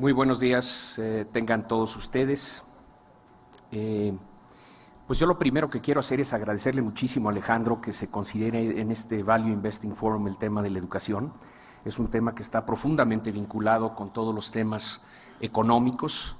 Muy buenos días, tengan todos ustedes. Pues yo lo primero que quiero hacer es agradecerle muchísimo a Alejandro que se considere en este Value Investing Forum el tema de la educación. Es un tema que está profundamente vinculado con todos los temas económicos.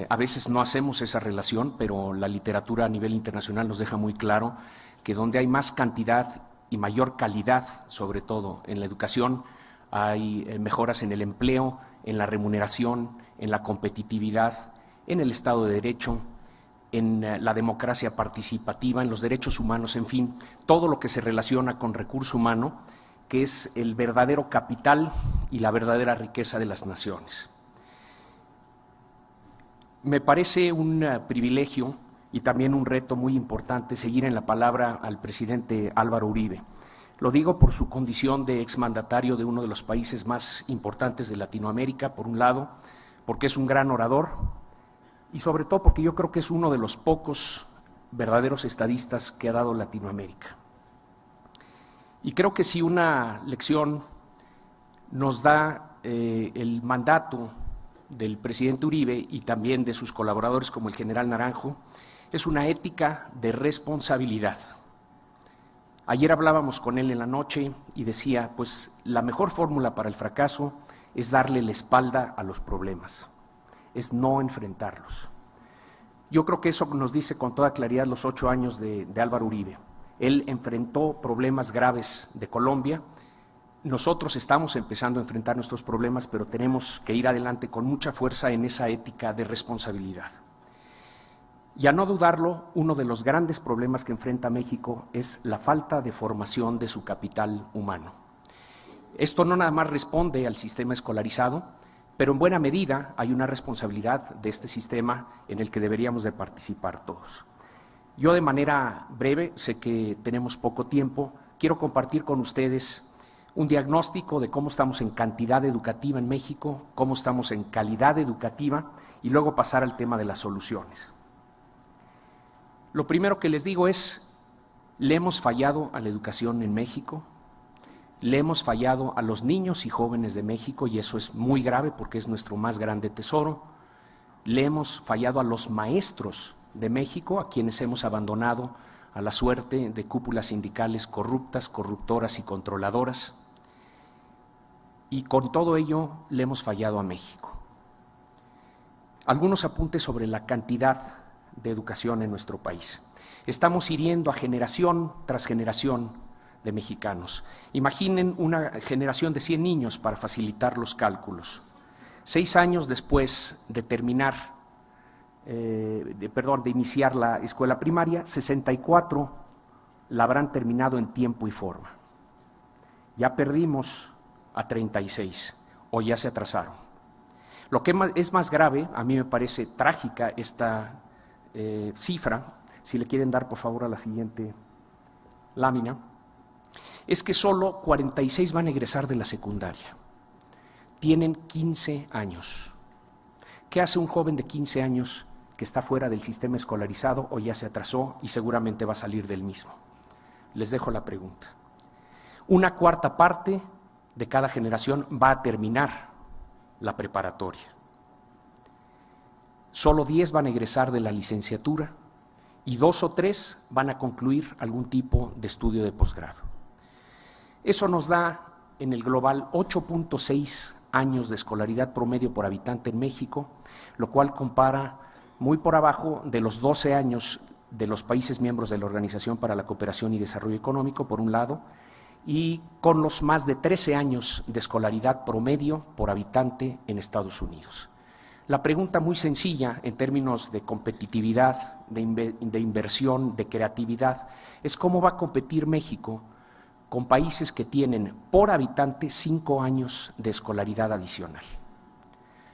A veces no hacemos esa relación, pero la literatura a nivel internacional nos deja muy claro que donde hay más cantidad y mayor calidad, sobre todo en la educación, hay mejoras en el empleo, en la remuneración, en la competitividad, en el Estado de Derecho, en la democracia participativa, en los derechos humanos, en fin, todo lo que se relaciona con recurso humano, que es el verdadero capital y la verdadera riqueza de las naciones. Me parece un privilegio y también un reto muy importante seguir en la palabra al presidente Álvaro Uribe. Lo digo por su condición de exmandatario de uno de los países más importantes de Latinoamérica, por un lado, porque es un gran orador y sobre todo porque yo creo que es uno de los pocos verdaderos estadistas que ha dado Latinoamérica. Y creo que si una lección nos da el mandato del presidente Uribe y también de sus colaboradores como el general Naranjo, es una ética de responsabilidad. Ayer hablábamos con él en la noche y decía, pues la mejor fórmula para el fracaso es darle la espalda a los problemas, es no enfrentarlos. Yo creo que eso nos dice con toda claridad los 8 años de Álvaro Uribe. Él enfrentó problemas graves de Colombia. Nosotros estamos empezando a enfrentar nuestros problemas, pero tenemos que ir adelante con mucha fuerza en esa ética de responsabilidad. Y a no dudarlo, uno de los grandes problemas que enfrenta México es la falta de formación de su capital humano. Esto no nada más responde al sistema escolarizado, pero en buena medida hay una responsabilidad de este sistema en el que deberíamos de participar todos. Yo de manera breve, sé que tenemos poco tiempo, quiero compartir con ustedes un diagnóstico de cómo estamos en cantidad educativa en México, cómo estamos en calidad educativa y luego pasar al tema de las soluciones. Lo primero que les digo es, le hemos fallado a la educación en México, le hemos fallado a los niños y jóvenes de México y eso es muy grave porque es nuestro más grande tesoro, le hemos fallado a los maestros de México, a quienes hemos abandonado a la suerte de cúpulas sindicales corruptas, corruptoras y controladoras, y con todo ello le hemos fallado a México. Algunos apuntes sobre la cantidad de educación en nuestro país. Estamos hiriendo a generación tras generación de mexicanos. Imaginen una generación de 100 niños para facilitar los cálculos. 6 años después de terminar, de iniciar la escuela primaria, 64 la habrán terminado en tiempo y forma. Ya perdimos a 36 o ya se atrasaron. Lo que es más grave, a mí me parece trágica esta cifra, si le quieren dar por favor a la siguiente lámina, es que solo 46 van a egresar de la secundaria. Tienen 15 años. ¿Qué hace un joven de 15 años que está fuera del sistema escolarizado o ya se atrasó y seguramente va a salir del mismo? Les dejo la pregunta. 1/4 parte de cada generación va a terminar la preparatoria. Solo 10 van a egresar de la licenciatura y 2 o 3 van a concluir algún tipo de estudio de posgrado. Eso nos da en el global 8.6 años de escolaridad promedio por habitante en México, lo cual compara muy por abajo de los 12 años de los países miembros de la Organización para la Cooperación y Desarrollo Económico, por un lado, y con los más de 13 años de escolaridad promedio por habitante en Estados Unidos. La pregunta muy sencilla en términos de competitividad, de inversión, de creatividad, es cómo va a competir México con países que tienen por habitante 5 años de escolaridad adicional.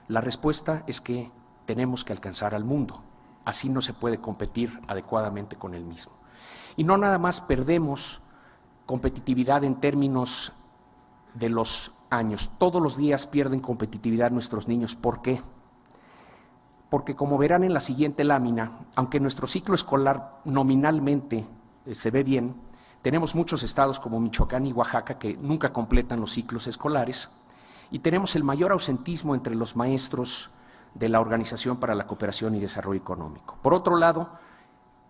La respuesta es que tenemos que alcanzar al mundo, así no se puede competir adecuadamente con el mismo. Y no nada más perdemos competitividad en términos de los años, todos los días pierden competitividad nuestros niños. ¿Por qué? Porque como verán en la siguiente lámina, aunque nuestro ciclo escolar nominalmente se ve bien, tenemos muchos estados como Michoacán y Oaxaca que nunca completan los ciclos escolares y tenemos el mayor ausentismo entre los maestros de la Organización para la Cooperación y Desarrollo Económico. Por otro lado,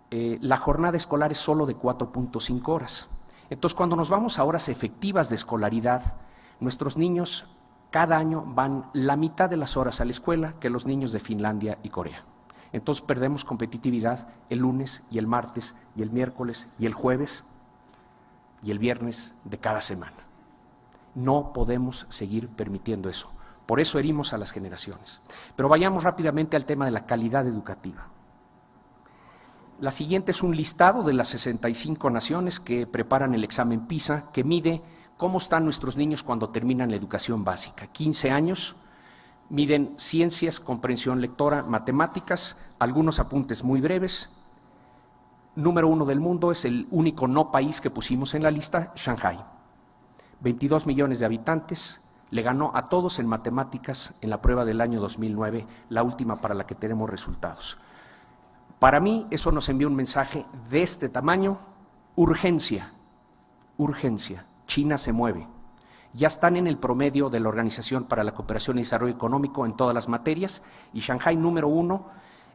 la jornada escolar es solo de 4.5 horas. Entonces, cuando nos vamos a horas efectivas de escolaridad, nuestros niños cada año van la mitad de las horas a la escuela que los niños de Finlandia y Corea. Entonces perdemos competitividad el lunes y el martes y el miércoles y el jueves y el viernes de cada semana. No podemos seguir permitiendo eso. Por eso herimos a las generaciones. Pero vayamos rápidamente al tema de la calidad educativa. La siguiente es un listado de las 65 naciones que preparan el examen PISA, que mide cómo están nuestros niños cuando terminan la educación básica. 15 años, miden ciencias, comprensión lectora, matemáticas, algunos apuntes muy breves. Número 1 del mundo, es el único no país que pusimos en la lista, Shanghái. 22 millones de habitantes, le ganó a todos en matemáticas en la prueba del año 2009, la última para la que tenemos resultados. Para mí, eso nos envía un mensaje de este tamaño: urgencia, urgencia. China se mueve. Ya están en el promedio de la Organización para la Cooperación y Desarrollo Económico en todas las materias, y Shanghái número 1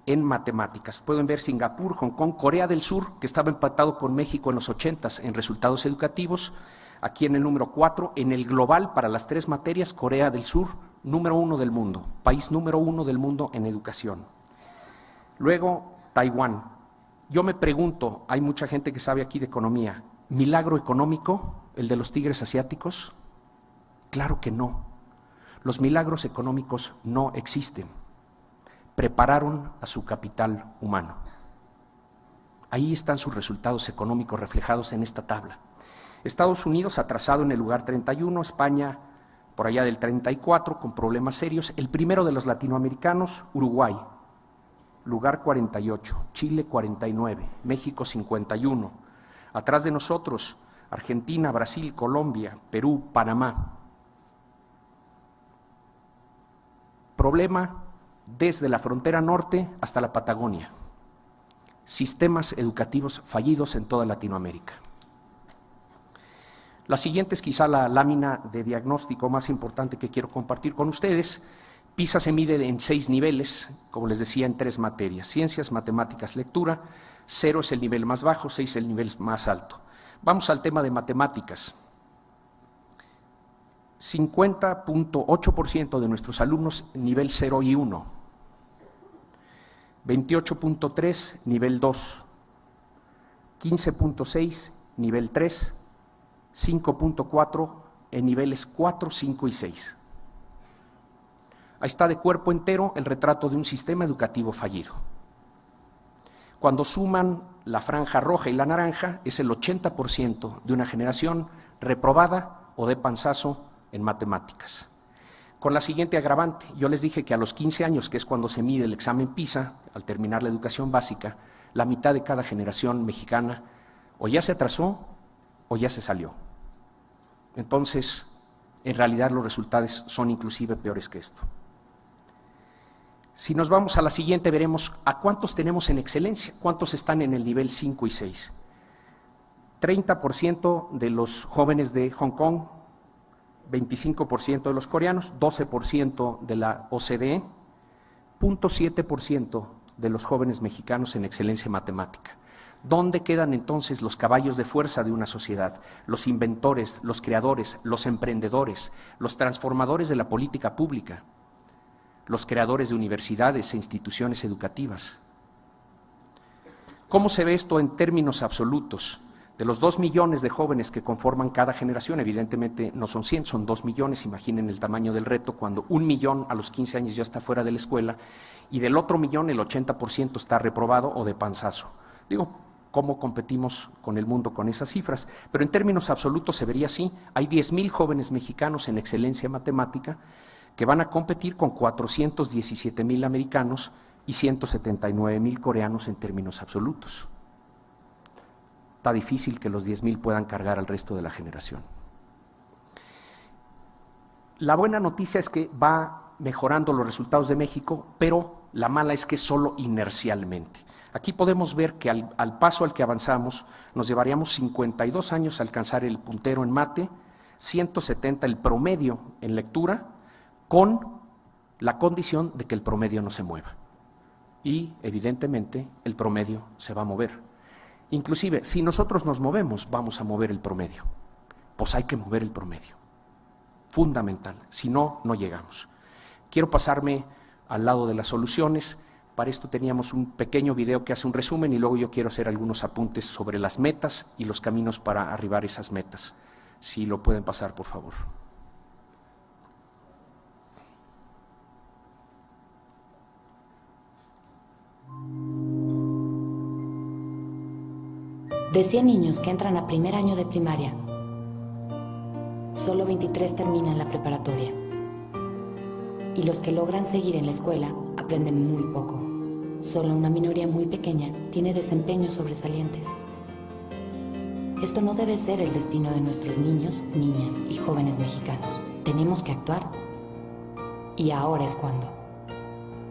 en matemáticas. Pueden ver Singapur, Hong Kong, Corea del Sur, que estaba empatado con México en los 80s en resultados educativos, aquí en el número 4, en el global para las 3 materias, Corea del Sur, número 1 del mundo, país número 1 del mundo en educación. Luego, Taiwán. Yo me pregunto, hay mucha gente que sabe aquí de economía, ¿milagro económico el de los tigres asiáticos? Claro que no. Los milagros económicos no existen. Prepararon a su capital humano. Ahí están sus resultados económicos reflejados en esta tabla. Estados Unidos atrasado en el lugar 31, España por allá del 34 con problemas serios. El primero de los latinoamericanos, Uruguay, lugar 48, Chile 49, México 51. Atrás de nosotros, Argentina, Brasil, Colombia, Perú, Panamá. Problema desde la frontera norte hasta la Patagonia. Sistemas educativos fallidos en toda Latinoamérica. La siguiente es quizá la lámina de diagnóstico más importante que quiero compartir con ustedes. PISA se mide en 6 niveles, como les decía, en 3 materias: ciencias, matemáticas, lectura. 0 es el nivel más bajo, 6 es el nivel más alto. Vamos al tema de matemáticas. 50.8% de nuestros alumnos nivel 0 y 1. 28.3 nivel 2. 15.6 nivel 3. 5.4 en niveles 4, 5 y 6. Ahí está de cuerpo entero el retrato de un sistema educativo fallido. Cuando suman la franja roja y la naranja, es el 80% de una generación reprobada o de panzazo en matemáticas. Con la siguiente agravante, yo les dije que a los 15 años, que es cuando se mide el examen PISA, al terminar la educación básica, la mitad de cada generación mexicana o ya se atrasó o ya se salió. Entonces, en realidad los resultados son inclusive peores que esto. Si nos vamos a la siguiente, veremos a cuántos tenemos en excelencia, cuántos están en el nivel 5 y 6. 30% de los jóvenes de Hong Kong, 25% de los coreanos, 12% de la OCDE, 0.7% de los jóvenes mexicanos en excelencia matemática. ¿Dónde quedan entonces los caballos de fuerza de una sociedad? Los inventores, los creadores, los emprendedores, los transformadores de la política pública, los creadores de universidades e instituciones educativas. ¿Cómo se ve esto en términos absolutos? De los 2 millones de jóvenes que conforman cada generación, evidentemente no son 100, son 2 millones, imaginen el tamaño del reto, cuando 1 millón a los 15 años ya está fuera de la escuela, y del otro millón el 80% está reprobado o de panzazo. Digo, ¿cómo competimos con el mundo con esas cifras? Pero en términos absolutos se vería así: hay 10,000 jóvenes mexicanos en excelencia matemática que van a competir con 417,000 americanos y 179,000 coreanos en términos absolutos. Está difícil que los 10,000 puedan cargar al resto de la generación. La buena noticia es que va mejorando los resultados de México, pero la mala es que solo inercialmente. Aquí podemos ver que al paso al que avanzamos nos llevaríamos 52 años a alcanzar el puntero en mate, 170 el promedio en lectura con la condición de que el promedio no se mueva. Y evidentemente el promedio se va a mover. Inclusive, si nosotros nos movemos, vamos a mover el promedio. Pues hay que mover el promedio. Fundamental. Si no, no llegamos. Quiero pasarme al lado de las soluciones. Para esto teníamos un pequeño video que hace un resumen y luego yo quiero hacer algunos apuntes sobre las metas y los caminos para arribar esas metas. Si lo pueden pasar, por favor. De 100 niños que entran a primer año de primaria, solo 23 terminan la preparatoria. Y los que logran seguir en la escuela aprenden muy poco. Solo una minoría muy pequeña tiene desempeños sobresalientes. Esto no debe ser el destino de nuestros niños, niñas y jóvenes mexicanos. Tenemos que actuar. Y ahora es cuando.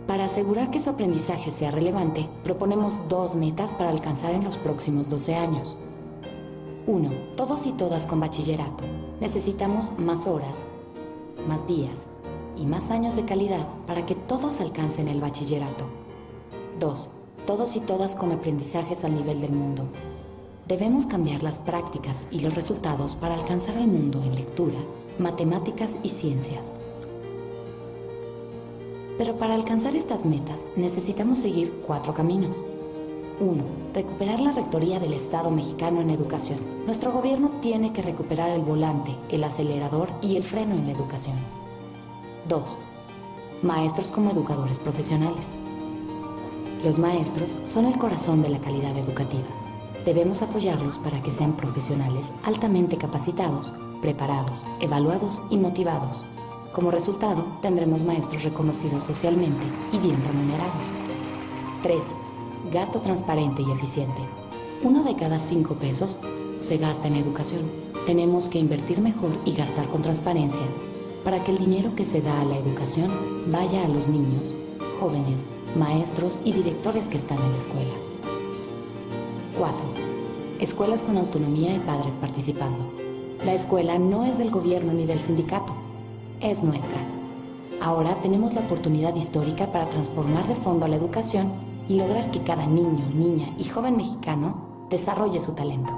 Para asegurar que su aprendizaje sea relevante, proponemos 2 metas para alcanzar en los próximos 12 años. 1. Todos y todas con bachillerato. Necesitamos más horas, más días y más años de calidad para que todos alcancen el bachillerato. 2. Todos y todas con aprendizajes al nivel del mundo. Debemos cambiar las prácticas y los resultados para alcanzar al mundo en lectura, matemáticas y ciencias. Pero para alcanzar estas metas necesitamos seguir 4 caminos. 1. Recuperar la rectoría del Estado mexicano en educación. Nuestro gobierno tiene que recuperar el volante, el acelerador y el freno en la educación. 2. Maestros como educadores profesionales. Los maestros son el corazón de la calidad educativa. Debemos apoyarlos para que sean profesionales altamente capacitados, preparados, evaluados y motivados. Como resultado, tendremos maestros reconocidos socialmente y bien remunerados. 3. Gasto transparente y eficiente. 1 de cada 5 pesos se gasta en educación. Tenemos que invertir mejor y gastar con transparencia para que el dinero que se da a la educación vaya a los niños, jóvenes, maestros y directores que están en la escuela. 4. Escuelas con autonomía y padres participando. La escuela no es del gobierno ni del sindicato. Es nuestra. Ahora tenemos la oportunidad histórica para transformar de fondo a la educación y lograr que cada niño, niña y joven mexicano desarrolle su talento.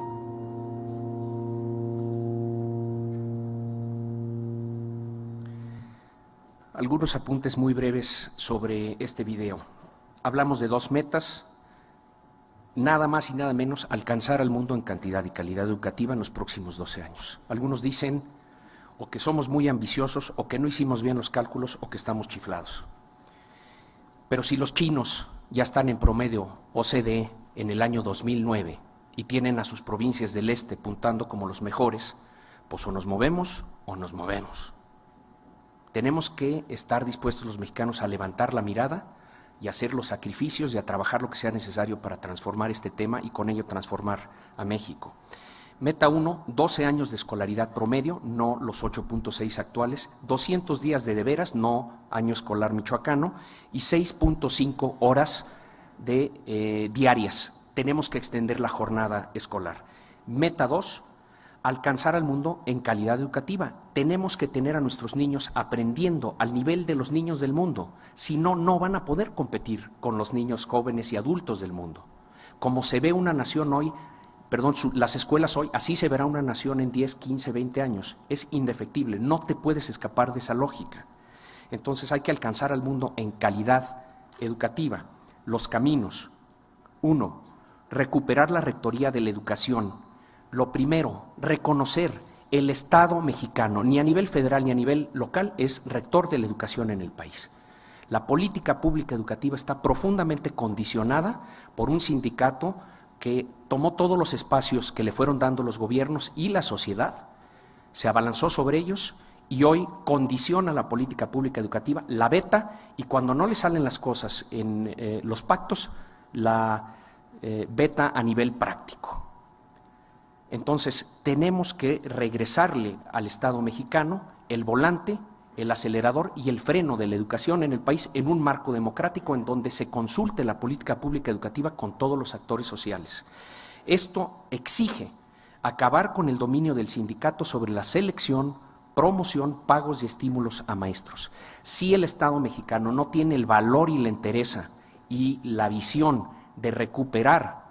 Algunos apuntes muy breves sobre este video. Hablamos de 2 metas, nada más y nada menos alcanzar al mundo en cantidad y calidad educativa en los próximos 12 años. Algunos dicen o que somos muy ambiciosos, o que no hicimos bien los cálculos, o que estamos chiflados. Pero si los chinos ya están en promedio OCDE en el año 2009 y tienen a sus provincias del este puntando como los mejores, pues o nos movemos o nos movemos. Tenemos que estar dispuestos los mexicanos a levantar la mirada y a hacer los sacrificios y a trabajar lo que sea necesario para transformar este tema y con ello transformar a México. Meta 1, 12 años de escolaridad promedio, no los 8.6 actuales, 200 días de veras, no año escolar michoacano, y 6.5 horas de diarias. Tenemos que extender la jornada escolar. Meta 2, alcanzar al mundo en calidad educativa. Tenemos que tener a nuestros niños aprendiendo al nivel de los niños del mundo, si no, no van a poder competir con los niños jóvenes y adultos del mundo. Como se ve una nación hoy, las escuelas hoy, así se verá una nación en 10, 15, 20 años. Es indefectible, no te puedes escapar de esa lógica. Entonces hay que alcanzar al mundo en calidad educativa. Los caminos. 1. Recuperar la rectoría de la educación. Lo primero, reconocer el Estado mexicano, ni a nivel federal ni a nivel local, es rector de la educación en el país. La política pública educativa está profundamente condicionada por un sindicato que tomó todos los espacios que le fueron dando los gobiernos y la sociedad, se abalanzó sobre ellos y hoy condiciona la política pública educativa, la veta y cuando no le salen las cosas en los pactos, la veta a nivel práctico. Entonces tenemos que regresarle al Estado mexicano el volante, el acelerador y el freno de la educación en el país en un marco democrático en donde se consulte la política pública educativa con todos los actores sociales. Esto exige acabar con el dominio del sindicato sobre la selección, promoción, pagos y estímulos a maestros. Si el Estado mexicano no tiene el valor y la entereza y la visión de recuperar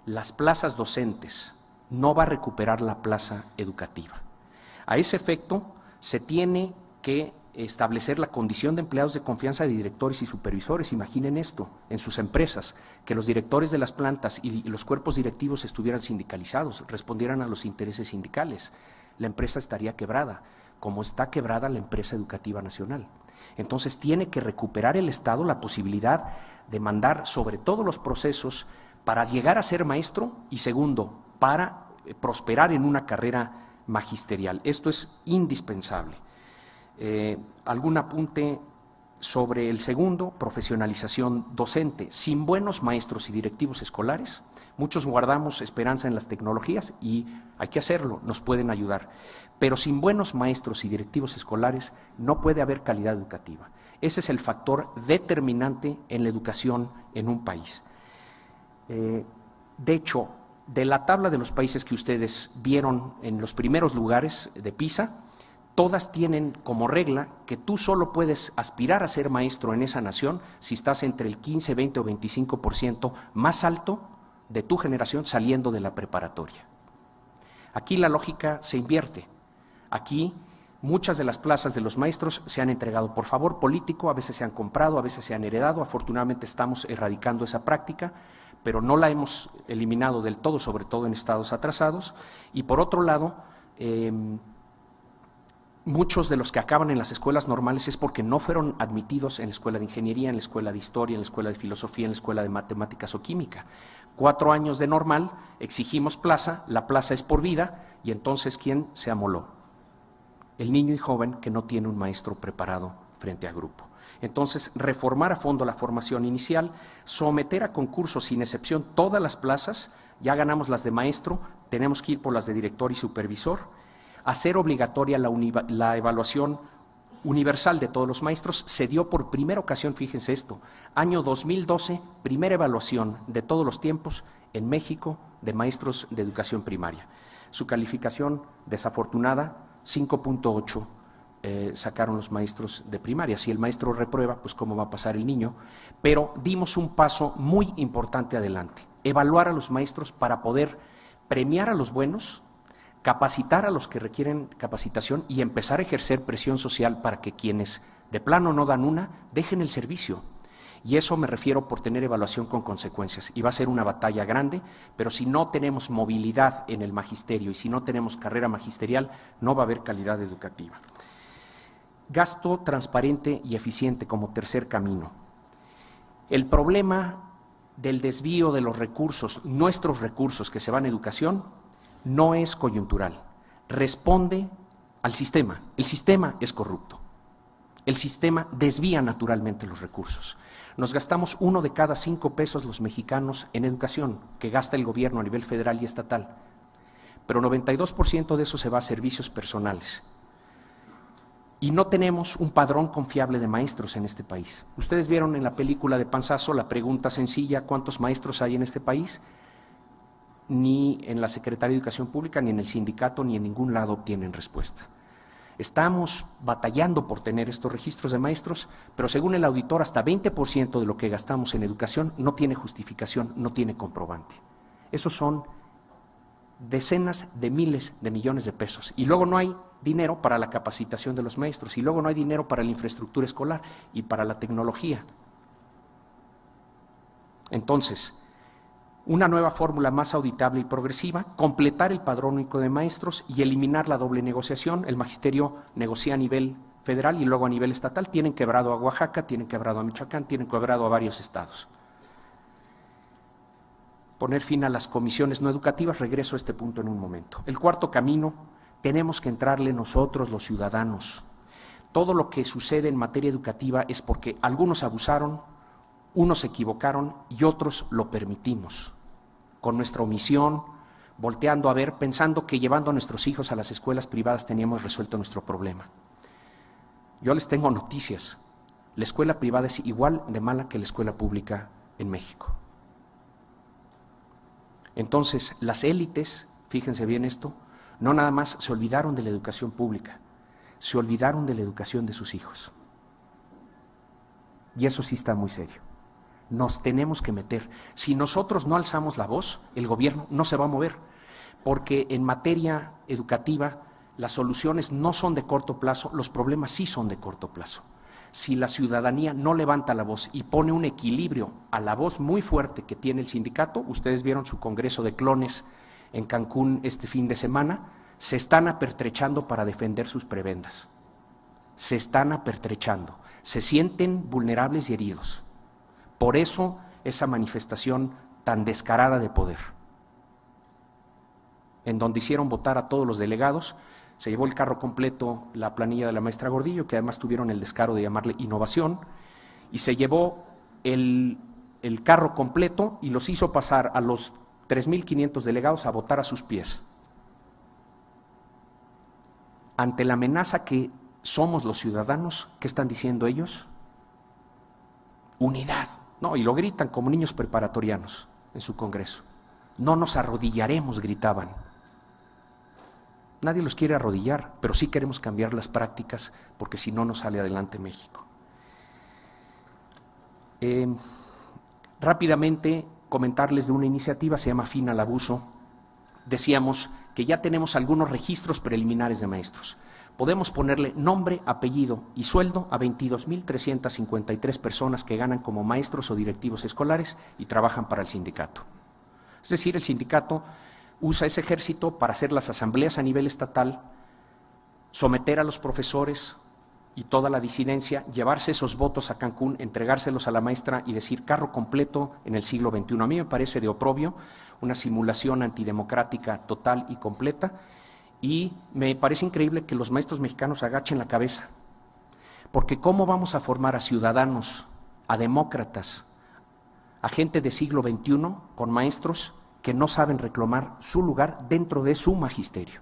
las plazas docentes, no va a recuperar la plaza educativa. A ese efecto, se tiene que establecer la condición de empleados de confianza de directores y supervisores. Imaginen esto en sus empresas, que los directores de las plantas y los cuerpos directivos estuvieran sindicalizados, respondieran a los intereses sindicales. La empresa estaría quebrada, como está quebrada la empresa educativa nacional. Entonces tiene que recuperar el Estado la posibilidad de mandar sobre todos los procesos para llegar a ser maestro y segundo, para prosperar en una carrera magisterial. Esto es indispensable. Algún apunte sobre el segundo, profesionalización docente. Sin buenos maestros y directivos escolares, muchos guardamos esperanza en las tecnologías y hay que hacerlo, nos pueden ayudar. Pero sin buenos maestros y directivos escolares no puede haber calidad educativa. Ese es el factor determinante en la educación en un país. De hecho, de la tabla de los países que ustedes vieron en los primeros lugares de PISA, todas tienen como regla que tú solo puedes aspirar a ser maestro en esa nación si estás entre el 15, 20 o 25% más alto de tu generación saliendo de la preparatoria. Aquí la lógica se invierte. Aquí muchas de las plazas de los maestros se han entregado por favor político, a veces se han comprado, a veces se han heredado. Afortunadamente estamos erradicando esa práctica, pero no la hemos eliminado del todo, sobre todo en estados atrasados. Y por otro lado, muchos de los que acaban en las escuelas normales es porque no fueron admitidos en la escuela de ingeniería, en la escuela de historia, en la escuela de filosofía, en la escuela de matemáticas o química. 4 años de normal, exigimos plaza, la plaza es por vida y entonces ¿quién se amoló? El niño y joven que no tiene un maestro preparado frente a grupo. Entonces, reformar a fondo la formación inicial, someter a concursos sin excepción todas las plazas, ya ganamos las de maestro, tenemos que ir por las de director y supervisor, hacer obligatoria la evaluación universal de todos los maestros. Se dio por primera ocasión, fíjense esto, año 2012, primera evaluación de todos los tiempos en México de maestros de educación primaria. Su calificación desafortunada, 5.8 sacaron los maestros de primaria. Si el maestro reprueba, pues cómo va a pasar el niño. Pero dimos un paso muy importante adelante, evaluar a los maestros para poder premiar a los buenos, capacitar a los que requieren capacitación y empezar a ejercer presión social para que quienes de plano no dan una, dejen el servicio. Y eso me refiero por tener evaluación con consecuencias. Y va a ser una batalla grande, pero si no tenemos movilidad en el magisterio y si no tenemos carrera magisterial, no va a haber calidad educativa. Gasto transparente y eficiente como tercer camino. El problema del desvío de los recursos, nuestros recursos que se van a educación, no es coyuntural, responde al sistema. El sistema es corrupto. El sistema desvía naturalmente los recursos. Nos gastamos 1 de cada 5 pesos los mexicanos en educación, que gasta el gobierno a nivel federal y estatal, pero 92% de eso se va a servicios personales. Y no tenemos un padrón confiable de maestros en este país. Ustedes vieron en la película de Panzazo la pregunta sencilla, ¿cuántos maestros hay en este país? Ni en la Secretaría de Educación Pública, ni en el sindicato, ni en ningún lado obtienen respuesta. Estamos batallando por tener estos registros de maestros, pero según el auditor, hasta 20% de lo que gastamos en educación no tiene justificación, no tiene comprobante. Esos son decenas de miles de millones de pesos. Y luego no hay dinero para la capacitación de los maestros, y luego no hay dinero para la infraestructura escolar y para la tecnología. Entonces, una nueva fórmula más auditable y progresiva, completar el padrón único de maestros y eliminar la doble negociación. El magisterio negocia a nivel federal y luego a nivel estatal. Tienen quebrado a Oaxaca, tienen quebrado a Michoacán, tienen quebrado a varios estados. Poner fin a las comisiones no educativas, regreso a este punto en un momento. El cuarto camino, tenemos que entrarle nosotros los ciudadanos. Todo lo que sucede en materia educativa es porque algunos abusaron, unos se equivocaron y otros lo permitimos. Con nuestra omisión, volteando a ver, pensando que llevando a nuestros hijos a las escuelas privadas teníamos resuelto nuestro problema. Yo les tengo noticias. La escuela privada es igual de mala que la escuela pública en México. Entonces, las élites, fíjense bien esto, no nada más se olvidaron de la educación pública, se olvidaron de la educación de sus hijos. Y eso sí está muy serio. Nos tenemos que meter. Si nosotros no alzamos la voz, el gobierno no se va a mover, porque en materia educativa las soluciones no son de corto plazo, los problemas sí son de corto plazo. Si la ciudadanía no levanta la voz y pone un equilibrio a la voz muy fuerte que tiene el sindicato, ustedes vieron su congreso de clones en Cancún este fin de semana, se están apertrechando para defender sus prebendas. Se están apertrechando, se sienten vulnerables y heridos. Por eso esa manifestación tan descarada de poder, en donde hicieron votar a todos los delegados, se llevó el carro completo la planilla de la maestra Gordillo, que además tuvieron el descaro de llamarle innovación, y se llevó el carro completo y los hizo pasar a los 3.500 delegados a votar a sus pies. Ante la amenaza que somos los ciudadanos, ¿qué están diciendo ellos? Unidad. No, y lo gritan como niños preparatorianos en su congreso. No nos arrodillaremos, gritaban. Nadie los quiere arrodillar, pero sí queremos cambiar las prácticas, porque si no, no sale adelante México. Rápidamente comentarles de una iniciativa, se llama Fin al Abuso. Decíamos que ya tenemos algunos registros preliminares de maestros. Podemos ponerle nombre, apellido y sueldo a 22.353 personas que ganan como maestros o directivos escolares y trabajan para el sindicato. Es decir, el sindicato usa ese ejército para hacer las asambleas a nivel estatal, someter a los profesores y toda la disidencia, llevarse esos votos a Cancún, entregárselos a la maestra y decir carro completo en el siglo XXI. A mí me parece de oprobio, una simulación antidemocrática total y completa, y me parece increíble que los maestros mexicanos agachen la cabeza, porque ¿cómo vamos a formar a ciudadanos, a demócratas, a gente de siglo XXI con maestros que no saben reclamar su lugar dentro de su magisterio?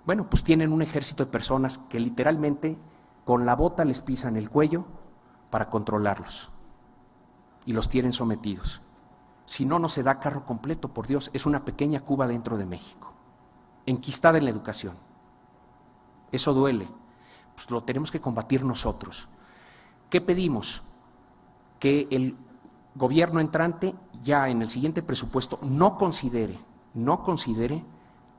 Bueno, pues tienen un ejército de personas que literalmente con la bota les pisan el cuello para controlarlos y los tienen sometidos. Si no, no se da carro completo, por Dios, es una pequeña Cuba dentro de México, enquistada en la educación. Eso duele, pues lo tenemos que combatir nosotros. ¿Qué pedimos? Que el gobierno entrante ya en el siguiente presupuesto no considere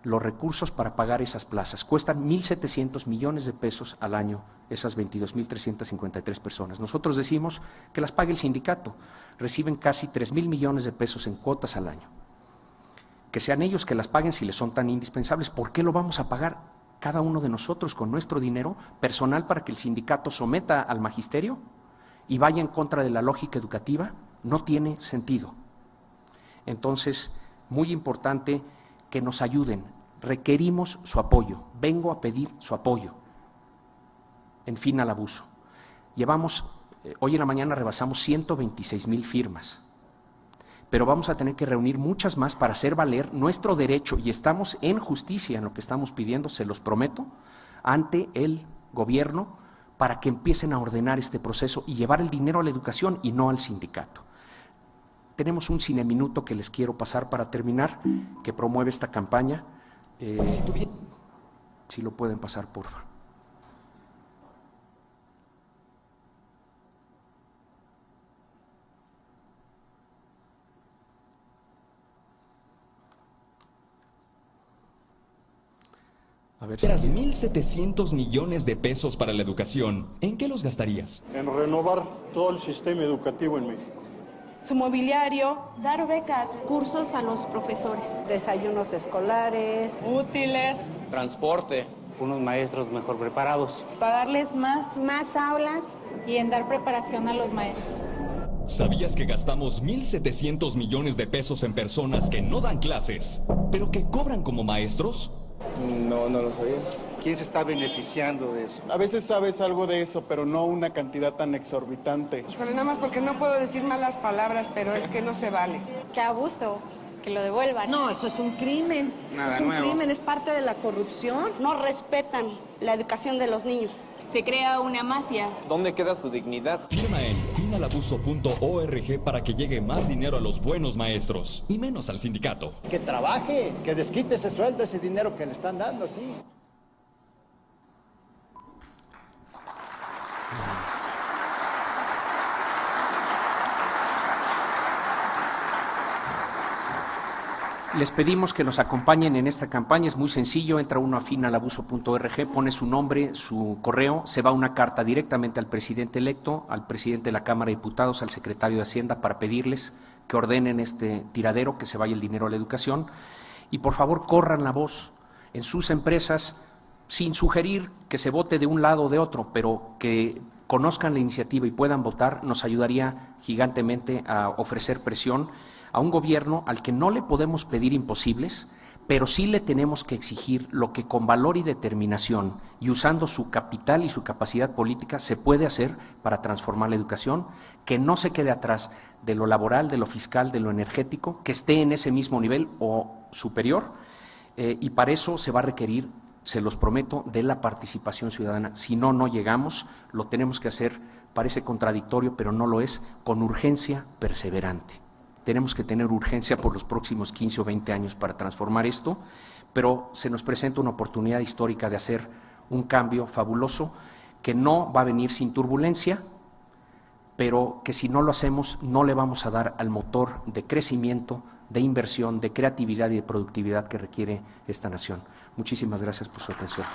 los recursos para pagar esas plazas. Cuestan 1.700 millones de pesos al año esas 22.353 personas. Nosotros decimos que las pague el sindicato. Reciben casi 3.000 millones de pesos en cuotas al año. Que sean ellos que las paguen si les son tan indispensables. ¿Por qué lo vamos a pagar cada uno de nosotros con nuestro dinero personal para que el sindicato someta al magisterio y vaya en contra de la lógica educativa? No tiene sentido. Entonces, muy importante que nos ayuden, requerimos su apoyo, vengo a pedir su apoyo. En Fin al Abuso. Hoy en la mañana rebasamos 126,000 firmas, pero vamos a tener que reunir muchas más para hacer valer nuestro derecho, y estamos en justicia en lo que estamos pidiendo, se los prometo, ante el gobierno, para que empiecen a ordenar este proceso y llevar el dinero a la educación y no al sindicato. Tenemos un cineminuto que les quiero pasar para terminar, que promueve esta campaña. Si lo pueden pasar, porfa. A ver si 1.700 millones de pesos para la educación. ¿En qué los gastarías? En renovar todo el sistema educativo en México. Su mobiliario, dar becas, cursos a los profesores, desayunos escolares, útiles, transporte, unos maestros mejor preparados, pagarles más aulas y en dar preparación a los maestros. ¿Sabías que gastamos 1.700 millones de pesos en personas que no dan clases, pero que cobran como maestros? No lo sabía. ¿Quién se está beneficiando de eso? A veces sabes algo de eso, pero no una cantidad tan exorbitante. Híjole, nada más porque no puedo decir malas palabras, pero es que no se vale. ¡Qué abuso! Que lo devuelvan. No, eso es un crimen. Nada eso es un nuevo. crimen, es parte de la corrupción. No respetan la educación de los niños. Se crea una mafia. ¿Dónde queda su dignidad? Firma en finalabuso.org para que llegue más dinero a los buenos maestros y menos al sindicato. Que trabaje, que desquite ese sueldo, ese dinero que le están dando, sí. Les pedimos que nos acompañen en esta campaña, es muy sencillo, entra uno a finalabuso.org, pone su nombre, su correo, se va una carta directamente al presidente electo, al presidente de la Cámara de Diputados, al secretario de Hacienda para pedirles que ordenen este tiradero, que se vaya el dinero a la educación y por favor corran la voz en sus empresas sin sugerir que se vote de un lado o de otro, pero que conozcan la iniciativa y puedan votar, nos ayudaría gigantemente a ofrecer presión a un gobierno al que no le podemos pedir imposibles, pero sí le tenemos que exigir lo que con valor y determinación y usando su capital y su capacidad política se puede hacer para transformar la educación, que no se quede atrás de lo laboral, de lo fiscal, de lo energético, que esté en ese mismo nivel o superior, y para eso se va a requerir, se los prometo, de la participación ciudadana. Si no, no llegamos, lo tenemos que hacer, parece contradictorio, pero no lo es, con urgencia perseverante. Tenemos que tener urgencia por los próximos 15 o 20 años para transformar esto, pero se nos presenta una oportunidad histórica de hacer un cambio fabuloso que no va a venir sin turbulencia, pero que si no lo hacemos no le vamos a dar al motor de crecimiento, de inversión, de creatividad y de productividad que requiere esta nación. Muchísimas gracias por su atención.